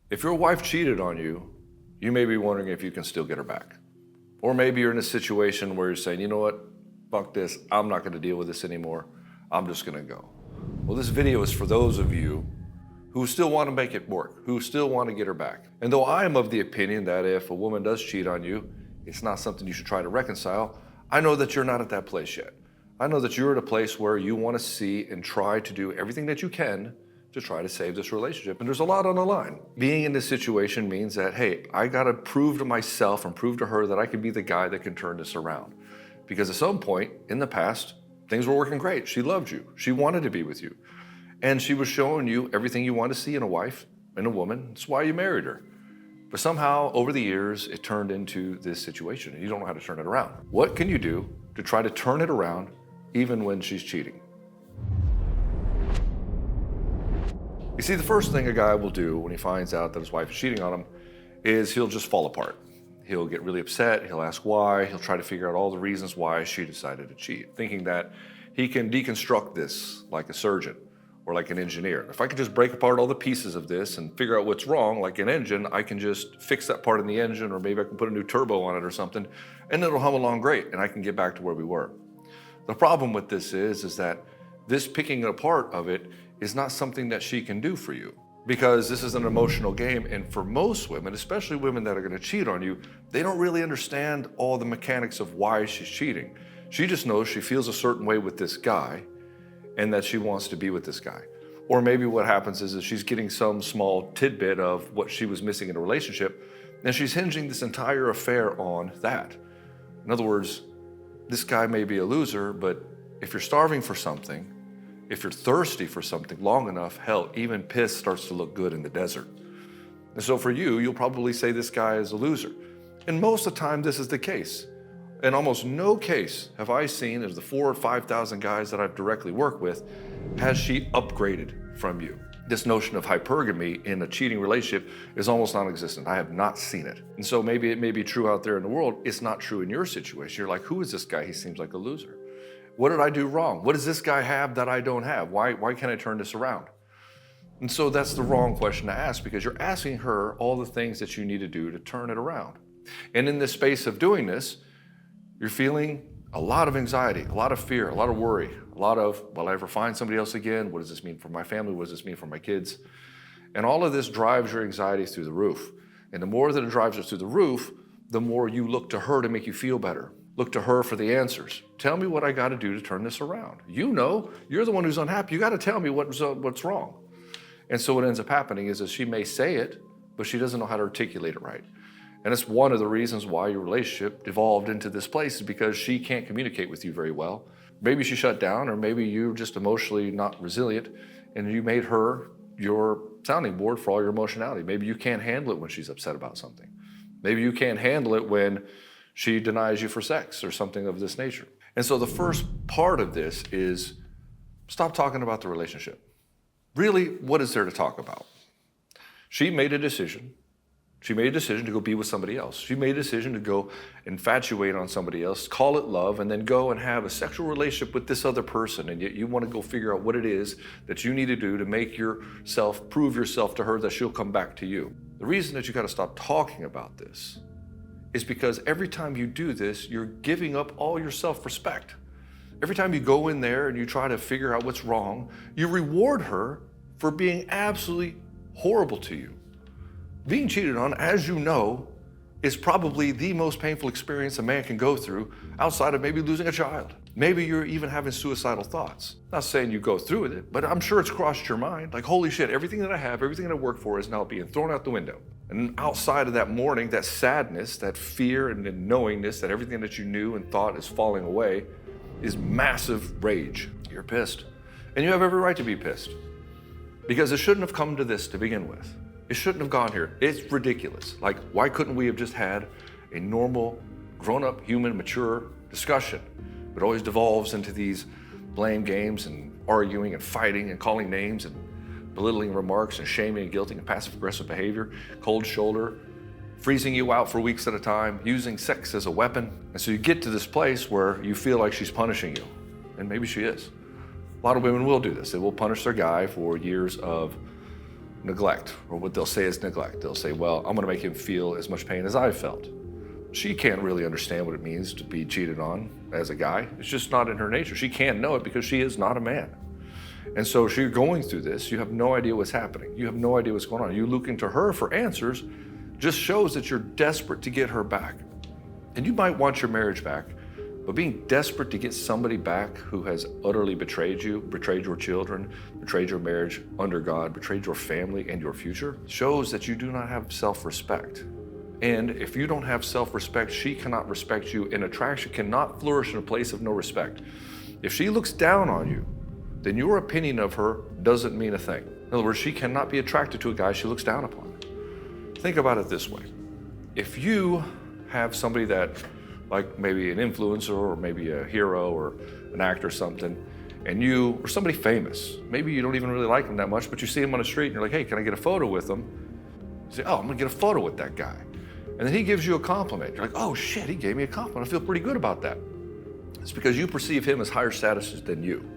If your wife cheated on you, you may be wondering if you can still get her back. Or maybe you're in a situation where you're saying, you know what, fuck this, I'm not gonna deal with this anymore, I'm just gonna go. Well, this video is for those of you who still wanna make it work, who still wanna get her back. And though I am of the opinion that if a woman does cheat on you, it's not something you should try to reconcile, I know that you're not at that place yet. I know that you're at a place where you wanna see and try to do everything that you can to try to save this relationship. And there's a lot on the line. Being in this situation means that, hey, I gotta prove to myself and prove to her that I can be the guy that can turn this around. Because at some point in the past, things were working great. She loved you. She wanted to be with you. And she was showing you everything you want to see in a wife and a woman. That's why you married her. But somehow, over the years, it turned into this situation, and you don't know how to turn it around. What can you do to try to turn it around even when she's cheating? You see, the first thing a guy will do when he finds out that his wife is cheating on him is he'll just fall apart. He'll get really upset, he'll ask why, he'll try to figure out all the reasons why she decided to cheat, thinking that he can deconstruct this like a surgeon or like an engineer. If I could just break apart all the pieces of this and figure out what's wrong, like an engine, I can just fix that part in the engine, or maybe I can put a new turbo on it or something, and it'll hum along great, and I can get back to where we were. The problem with this is that this picking apart of it is not something that she can do for you, because this is an emotional game. And for most women, especially women that are gonna cheat on you, they don't really understand all the mechanics of why she's cheating. She just knows she feels a certain way with this guy and that she wants to be with this guy. Or maybe what happens is she's getting some small tidbit of what she was missing in a relationship, and she's hinging this entire affair on that. In other words, this guy may be a loser, but if you're starving for something, if you're thirsty for something long enough, hell, even piss starts to look good in the desert. And so for you, you'll probably say this guy is a loser. And most of the time, this is the case. In almost no case have I seen, of the 4,000 or 5,000 guys that I've directly worked with, has she upgraded from you. This notion of hypergamy in a cheating relationship is almost non-existent. I have not seen it. And so maybe it may be true out there in the world. It's not true in your situation. You're like, who is this guy? He seems like a loser. What did I do wrong? What does this guy have that I don't have? Why can't I turn this around? And so that's the wrong question to ask, because you're asking her all the things that you need to do to turn it around. And in the space of doing this, you're feeling a lot of anxiety, a lot of fear, a lot of worry, a lot of, will I ever find somebody else again? What does this mean for my family? What does this mean for my kids? And all of this drives your anxiety through the roof. And the more that it drives it through the roof, the more you look to her to make you feel better. Look to her for the answers. Tell me what I got to do to turn this around. You know, you're the one who's unhappy. You got to tell me what's wrong. And so what ends up happening is that she may say it, but she doesn't know how to articulate it right. And it's one of the reasons why your relationship devolved into this place, is because she can't communicate with you very well. Maybe she shut down, or maybe you're just emotionally not resilient, and you made her your sounding board for all your emotionality. Maybe you can't handle it when she's upset about something. Maybe you can't handle it when she denies you for sex or something of this nature. And so the first part of this is stop talking about the relationship. Really, what is there to talk about? She made a decision. She made a decision to go be with somebody else. She made a decision to go infatuate on somebody else, call it love, and then go and have a sexual relationship with this other person. And yet you want to go figure out what it is that you need to do to make yourself, prove yourself to her that she'll come back to you. The reason that you got to stop talking about this is because every time you do this, you're giving up all your self-respect. Every time you go in there and you try to figure out what's wrong, you reward her for being absolutely horrible to you. Being cheated on, as you know, is probably the most painful experience a man can go through, outside of maybe losing a child. Maybe you're even having suicidal thoughts. Not saying you go through with it, but I'm sure it's crossed your mind. Like, holy shit, everything that I have, everything that I work for is now being thrown out the window. And outside of that mourning, that sadness, that fear, and the knowingness that everything that you knew and thought is falling away is massive rage. You're pissed. And you have every right to be pissed, because it shouldn't have come to this to begin with. It shouldn't have gone here. It's ridiculous. Like, why couldn't we have just had a normal, grown-up, human, mature discussion? It always devolves into these blame games and arguing and fighting and calling names and belittling remarks and shaming and guilting and passive-aggressive behavior, cold shoulder, freezing you out for weeks at a time, using sex as a weapon. And so you get to this place where you feel like she's punishing you. And maybe she is. A lot of women will do this. They will punish their guy for years of neglect, or what they'll say is neglect. They'll say, well, I'm gonna make him feel as much pain as I felt. She can't really understand what it means to be cheated on as a guy. It's just not in her nature. She can't know it because she is not a man. And so she's going through this. You have no idea what's happening. You have no idea what's going on. You looking to her for answers just shows that you're desperate to get her back. And you might want your marriage back, but being desperate to get somebody back who has utterly betrayed you, betrayed your children, betrayed your marriage under God, betrayed your family and your future, shows that you do not have self-respect. And if you don't have self-respect, she cannot respect you, and attraction cannot flourish in a place of no respect. If she looks down on you, then your opinion of her doesn't mean a thing. In other words, she cannot be attracted to a guy she looks down upon. Think about it this way. If you have somebody that, like maybe an influencer or maybe a hero or an actor or something, and you, or somebody famous, maybe you don't even really like them that much, but you see him on the street and you're like, hey, can I get a photo with him? You say, oh, I'm gonna get a photo with that guy. And then he gives you a compliment. You're like, oh shit, he gave me a compliment. I feel pretty good about that. It's because you perceive him as higher status than you.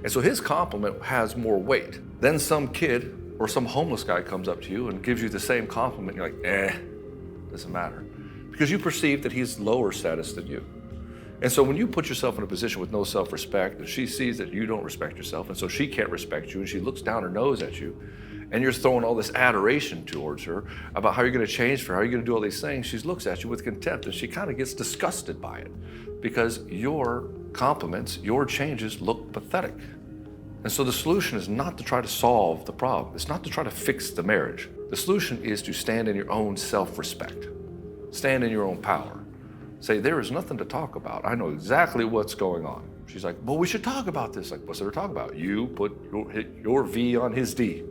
And so his compliment has more weight. Then some kid or some homeless guy comes up to you and gives you the same compliment. You're like, doesn't matter. Because you perceive that he's lower status than you. And so when you put yourself in a position with no self-respect, and she sees that you don't respect yourself, and so she can't respect you, and she looks down her nose at you, and you're throwing all this adoration towards her about how you're gonna change for her, how you're gonna do all these things, she looks at you with contempt, and she kind of gets disgusted by it because your compliments, your changes look pathetic. And so the solution is not to try to solve the problem. It's not to try to fix the marriage. The solution is to stand in your own self-respect. Stand in your own power. Say, there is nothing to talk about. I know exactly what's going on. She's like, well, we should talk about this. Like, what's there to talk about? You put your V on his D.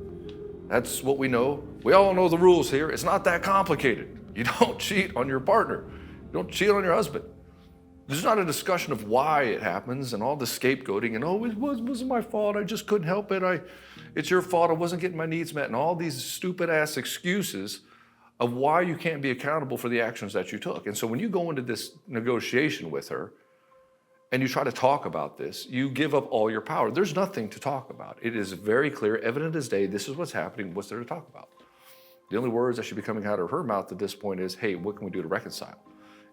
That's what we know. We all know the rules here. It's not that complicated. You don't cheat on your partner. You don't cheat on your husband. There's not a discussion of why it happens and all the scapegoating and, oh, it wasn't my fault. I just couldn't help it. It's your fault. I wasn't getting my needs met, and all these stupid ass excuses of why you can't be accountable for the actions that you took. And so when you go into this negotiation with her and you try to talk about this, you give up all your power. There's nothing to talk about. It is very clear, evident as day, this is what's happening, what's there to talk about? The only words that should be coming out of her mouth at this point is, hey, what can we do to reconcile?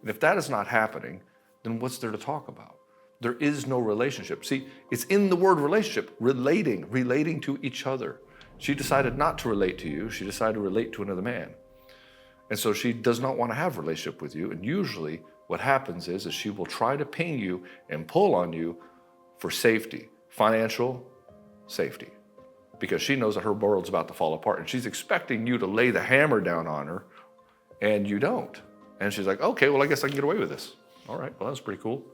And if that is not happening, then what's there to talk about? There is no relationship. See, it's in the word relationship, relating to each other. She decided not to relate to you. She decided to relate to another man. And so she does not want to have a relationship with you. And usually what happens is she will try to ping you and pull on you for safety, financial safety, because she knows that her world's about to fall apart. And she's expecting you to lay the hammer down on her, and you don't. And she's like, okay, well, I guess I can get away with this. All right, well, that's pretty cool.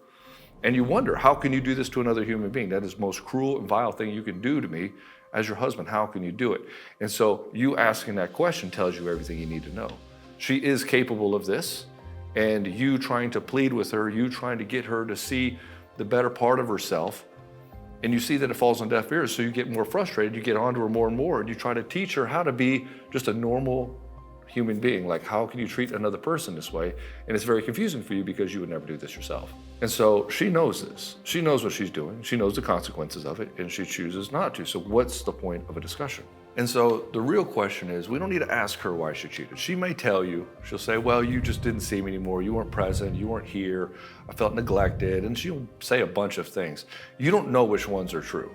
And you wonder, how can you do this to another human being? That is the most cruel and vile thing you can do to me as your husband. How can you do it? And so you asking that question tells you everything you need to know. She is capable of this, and you trying to plead with her, you trying to get her to see the better part of herself, and you see that it falls on deaf ears, so you get more frustrated, you get onto her more and more, and you try to teach her how to be just a normal human being. Like, how can you treat another person this way? And it's very confusing for you because you would never do this yourself. And so she knows this. She knows what she's doing. She knows the consequences of it, and she chooses not to. So what's the point of a discussion? And so the real question is, we don't need to ask her why she cheated. She may tell you, she'll say, well, you just didn't see me anymore. You weren't present. You weren't here. I felt neglected. And she'll say a bunch of things. You don't know which ones are true.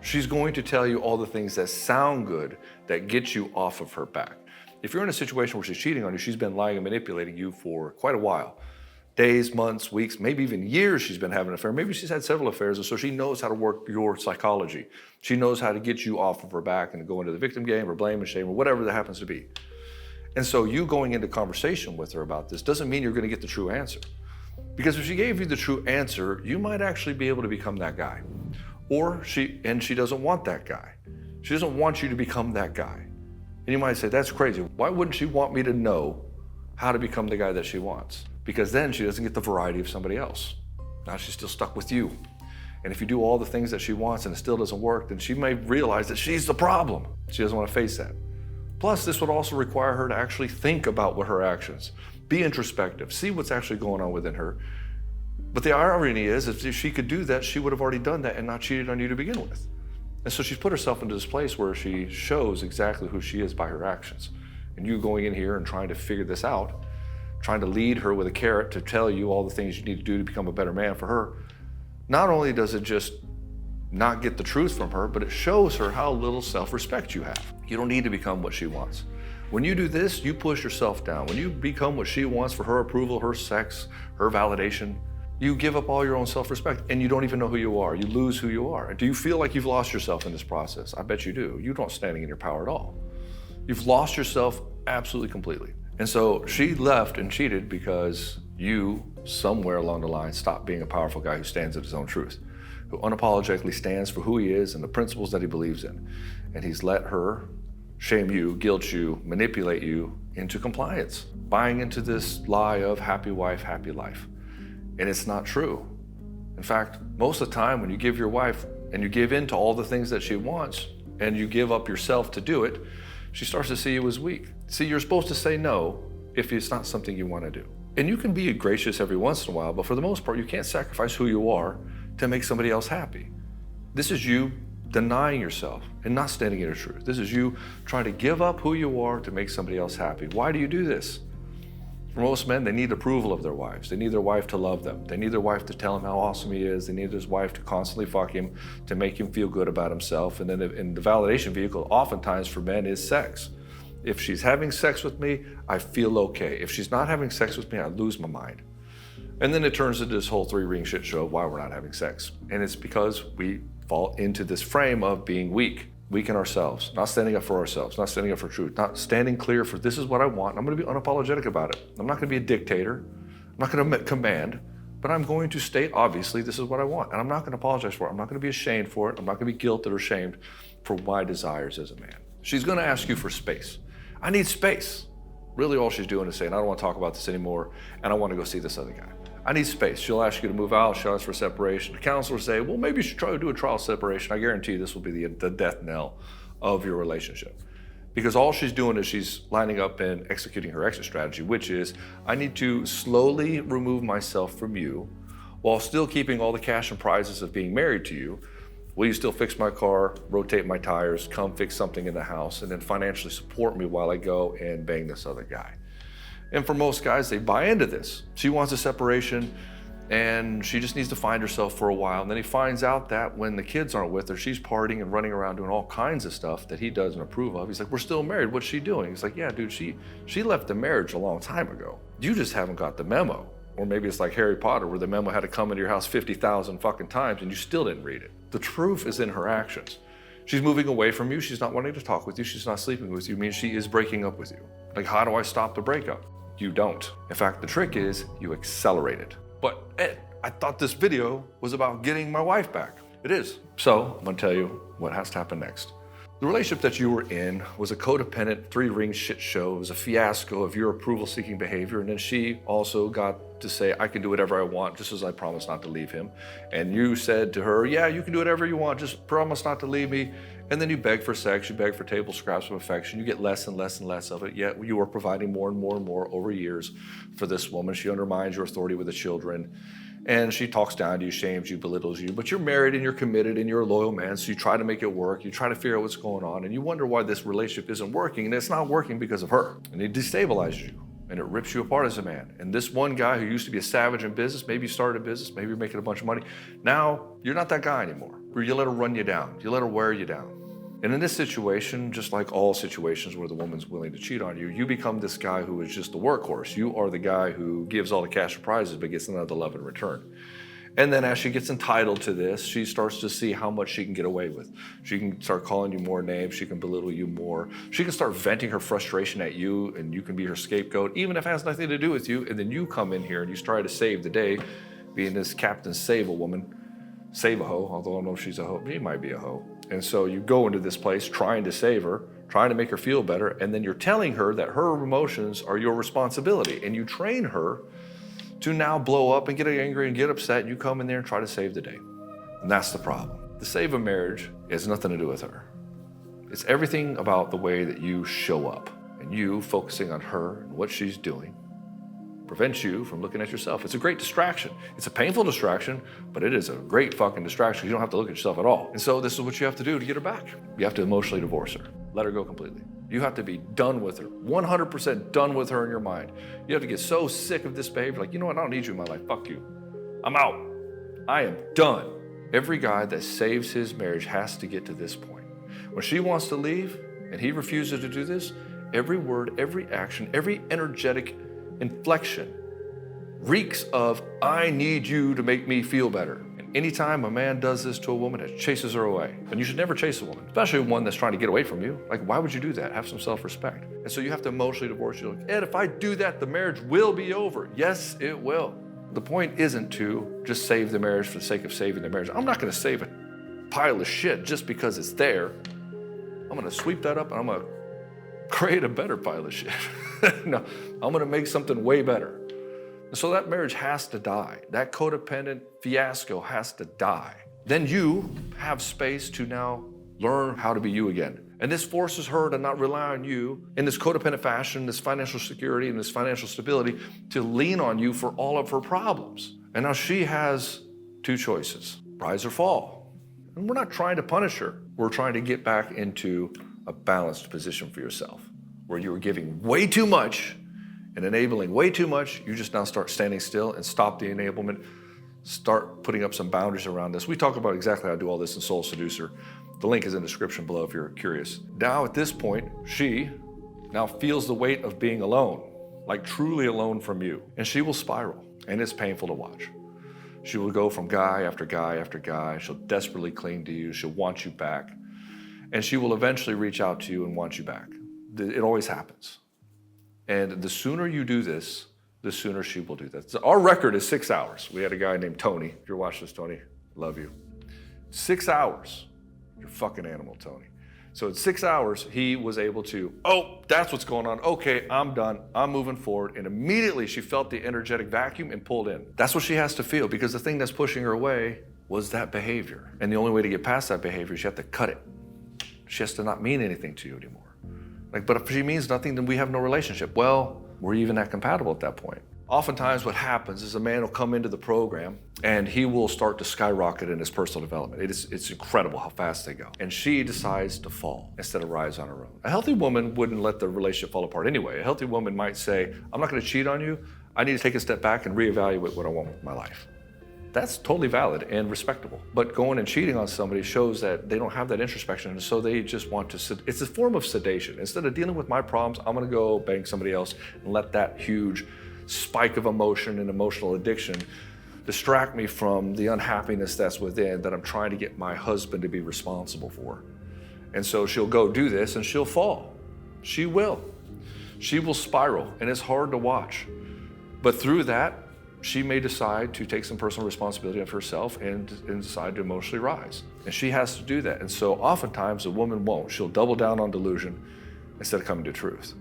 She's going to tell you all the things that sound good, that get you off of her back. If you're in a situation where she's cheating on you, she's been lying and manipulating you for quite a while. Days, months, weeks, maybe even years she's been having an affair. Maybe she's had several affairs, and so she knows how to work your psychology. She knows how to get you off of her back and to go into the victim game or blame and shame or whatever that happens to be. And so you going into conversation with her about this doesn't mean you're going to get the true answer. Because if she gave you the true answer, you might actually be able to become that guy. Or she doesn't want that guy. She doesn't want you to become that guy. And you might say, that's crazy. Why wouldn't she want me to know how to become the guy that she wants? Because then she doesn't get the variety of somebody else. Now she's still stuck with you. And if you do all the things that she wants and it still doesn't work, then she may realize that she's the problem. She doesn't want to face that. Plus, this would also require her to actually think about what her actions, be introspective, see what's actually going on within her. But the irony is, if she could do that, she would have already done that and not cheated on you to begin with. And so she's put herself into this place where she shows exactly who she is by her actions. And you going in here and trying to figure this out, trying to lead her with a carrot to tell you all the things you need to do to become a better man for her, not only does it just not get the truth from her, but it shows her how little self-respect you have. You don't need to become what she wants. When you do this, you push yourself down. When you become what she wants for her approval, her sex, her validation, you give up all your own self-respect and you don't even know who you are. You lose who you are. Do you feel like you've lost yourself in this process? I bet you do. You don't standing in your power at all. You've lost yourself absolutely completely. And so she left and cheated because you, somewhere along the line, stopped being a powerful guy who stands in his own truth, who unapologetically stands for who he is and the principles that he believes in. And he's let her shame you, guilt you, manipulate you into compliance, buying into this lie of happy wife, happy life. And it's not true. In fact, most of the time when you give your wife and you give in to all the things that she wants and you give up yourself to do it, she starts to see you as weak. See, you're supposed to say no if it's not something you want to do. And you can be gracious every once in a while, but for the most part, you can't sacrifice who you are to make somebody else happy. This is you denying yourself and not standing in your truth. This is you trying to give up who you are to make somebody else happy. Why do you do this? For most men, they need approval of their wives. They need their wife to love them. They need their wife to tell him how awesome he is. They need his wife to constantly fuck him to make him feel good about himself. And then in the validation vehicle, oftentimes for men, is sex. If she's having sex with me, I feel okay. If she's not having sex with me, I lose my mind. And then it turns into this whole three-ring shit show of why we're not having sex. And it's because we fall into this frame of being weak in ourselves, not standing up for ourselves, not standing up for truth, not standing clear for this is what I want. I'm going to be unapologetic about it. I'm not going to be a dictator. I'm not going to command, but I'm going to state, obviously, this is what I want. And I'm not going to apologize for it. I'm not going to be ashamed for it. I'm not going to be guilted or shamed for my desires as a man. She's going to ask you for space. I need space. Really all she's doing is saying, I don't want to talk about this anymore, and I want to go see this other guy. I need space. She'll ask you to move out. She'll ask for separation. The counselor will say, well, maybe you should try to do a trial separation. I guarantee you this will be the death knell of your relationship. Because all she's doing is she's lining up and executing her exit strategy, which is, I need to slowly remove myself from you while still keeping all the cash and prizes of being married to you. Will you still fix my car, rotate my tires, come fix something in the house, and then financially support me while I go and bang this other guy? And for most guys, they buy into this. She wants a separation and she just needs to find herself for a while. And then he finds out that when the kids aren't with her, she's partying and running around doing all kinds of stuff that he doesn't approve of. He's like, we're still married, what's she doing? He's like, yeah, dude, she left the marriage a long time ago. You just haven't got the memo. Or maybe it's like Harry Potter where the memo had to come into your house 50,000 fucking times and you still didn't read it. The truth is in her actions. She's moving away from you. She's not wanting to talk with you. She's not sleeping with you. It means she is breaking up with you. Like, how do I stop the breakup? You don't. In fact, the trick is you accelerate it. But Ed, I thought this video was about getting my wife back. It is. So I'm gonna tell you what has to happen next. The relationship that you were in was a codependent three-ring shit show. It was a fiasco of your approval-seeking behavior. And then she also got to say, I can do whatever I want, just as I promised not to leave him. And you said to her, yeah, you can do whatever you want, just promise not to leave me. And then you beg for sex, you beg for table scraps of affection. You get less and less and less of it, yet you are providing more and more and more over years for this woman. She undermines your authority with the children. And she talks down to you, shames you, belittles you, but you're married and you're committed and you're a loyal man, so you try to make it work, you try to figure out what's going on, and you wonder why this relationship isn't working, and it's not working because of her. And it destabilizes you, and it rips you apart as a man. And this one guy who used to be a savage in business, maybe you started a business, maybe you're making a bunch of money, now you're not that guy anymore. You let her run you down, you let her wear you down. And in this situation, just like all situations where the woman's willing to cheat on you, you become this guy who is just the workhorse. You are the guy who gives all the cash and prizes but gets none of the love in return. And then as she gets entitled to this, she starts to see how much she can get away with. She can start calling you more names, she can belittle you more. She can start venting her frustration at you and you can be her scapegoat, even if it has nothing to do with you. And then you come in here and you try to save the day, being this Captain Save-A-Woman. Save a hoe, although I don't know if she's a hoe. She might be a hoe. And so you go into this place trying to save her, trying to make her feel better, and then you're telling her that her emotions are your responsibility. And you train her to now blow up and get angry and get upset, and you come in there and try to save the day. And that's the problem. The save a marriage has nothing to do with her. It's everything about the way that you show up and you focusing on her and what she's doing prevents you from looking at yourself. It's a great distraction. It's a painful distraction, but it is a great fucking distraction. You don't have to look at yourself at all. And so this is what you have to do to get her back. You have to emotionally divorce her. Let her go completely. You have to be done with her, 100% done with her in your mind. You have to get so sick of this behavior, like, you know what, I don't need you in my life, fuck you. I'm out. I am done. Every guy that saves his marriage has to get to this point. When she wants to leave and he refuses to do this, every word, every action, every energetic inflection reeks of, I need you to make me feel better. And anytime a man does this to a woman, it chases her away. And you should never chase a woman, especially one that's trying to get away from you. Like, why would you do that? Have some self-respect. And so you have to emotionally divorce. You're like, Ed, if I do that, the marriage will be over. Yes, it will. The point isn't to just save the marriage for the sake of saving the marriage. I'm not gonna save a pile of shit just because it's there. I'm gonna sweep that up and I'm gonna create a better pile of shit. No, I'm gonna make something way better. And so that marriage has to die. That codependent fiasco has to die. Then you have space to now learn how to be you again. And this forces her to not rely on you in this codependent fashion, this financial security and this financial stability, to lean on you for all of her problems. And now she has two choices, rise or fall. And we're not trying to punish her. We're trying to get back into a balanced position for yourself, where you were giving way too much and enabling way too much. You just now start standing still and stop the enablement. Start putting up some boundaries around this. We talk about exactly how to do all this in Soul Seducer. The link is in the description below if you're curious. Now at this point, she now feels the weight of being alone, like truly alone from you. And she will spiral, and it's painful to watch. She will go from guy after guy after guy. She'll desperately cling to you. She'll want you back. And she will eventually reach out to you and want you back. It always happens. And the sooner you do this, the sooner she will do that. So our record is 6 hours. We had a guy named Tony. If you're watching this, Tony, love you. 6 hours. You're a fucking animal, Tony. So in 6 hours, he was able to, oh, that's what's going on. Okay, I'm done. I'm moving forward. And immediately she felt the energetic vacuum and pulled in. That's what she has to feel, because the thing that's pushing her away was that behavior. And the only way to get past that behavior is you have to cut it. She has to not mean anything to you anymore. Like, but if she means nothing, then we have no relationship. Well, we're even that compatible at that point. Oftentimes what happens is a man will come into the program and he will start to skyrocket in his personal development. It's incredible how fast they go. And she decides to fall instead of rise on her own. A healthy woman wouldn't let the relationship fall apart anyway. A healthy woman might say, I'm not gonna cheat on you. I need to take a step back and reevaluate what I want with my life. That's totally valid and respectable. But going and cheating on somebody shows that they don't have that introspection, and so they just want to, it's a form of sedation. Instead of dealing with my problems, I'm gonna go bang somebody else and let that huge spike of emotion and emotional addiction distract me from the unhappiness that's within that I'm trying to get my husband to be responsible for. And so she'll go do this and she'll fall. She will. She will spiral, and it's hard to watch. But through that, she may decide to take some personal responsibility of herself and decide to emotionally rise. And she has to do that. And so oftentimes a woman won't. She'll double down on delusion instead of coming to truth.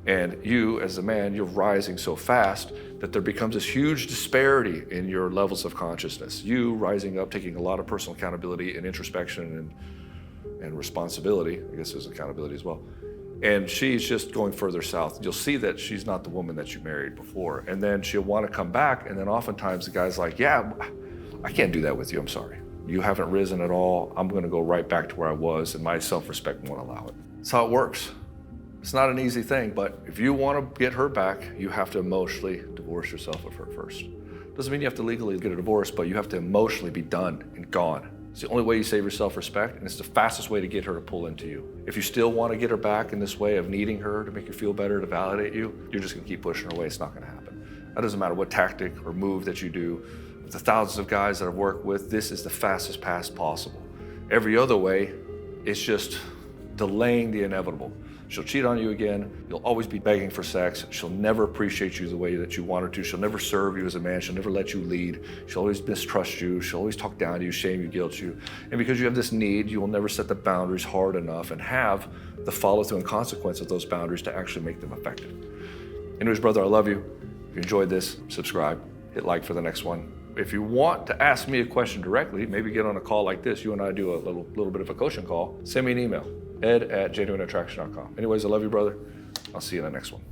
And you, as a man, you're rising so fast that there becomes this huge disparity in your levels of consciousness. You rising up, taking a lot of personal accountability and introspection and responsibility. I guess there's accountability as well. And she's just going further south. You'll see that she's not the woman that you married before. And then she'll want to come back. And then oftentimes the guy's like, yeah, I can't do that with you. I'm sorry. You haven't risen at all. I'm going to go right back to where I was, and my self-respect won't allow it. That's how it works. It's not an easy thing, but if you want to get her back, you have to emotionally divorce yourself of her first. Doesn't mean you have to legally get a divorce, but you have to emotionally be done and gone. It's the only way you save your self-respect, and it's the fastest way to get her to pull into you. If you still want to get her back in this way of needing her to make you feel better, to validate you, you're just going to keep pushing her away. It's not going to happen. That doesn't matter what tactic or move that you do. With the thousands of guys that I've worked with, this is the fastest path possible. Every other way, it's just delaying the inevitable. She'll cheat on you again. You'll always be begging for sex. She'll never appreciate you the way that you want her to. She'll never serve you as a man. She'll never let you lead. She'll always mistrust you. She'll always talk down to you, shame you, guilt you. And because you have this need, you will never set the boundaries hard enough and have the follow through and consequence of those boundaries to actually make them effective. Anyways, brother, I love you. If you enjoyed this, subscribe, hit like for the next one. If you want to ask me a question directly, maybe get on a call like this, you and I do a little bit of a coaching call, send me an email, ed@genuineattraction.com. Anyways, I love you, brother. I'll see you in the next one.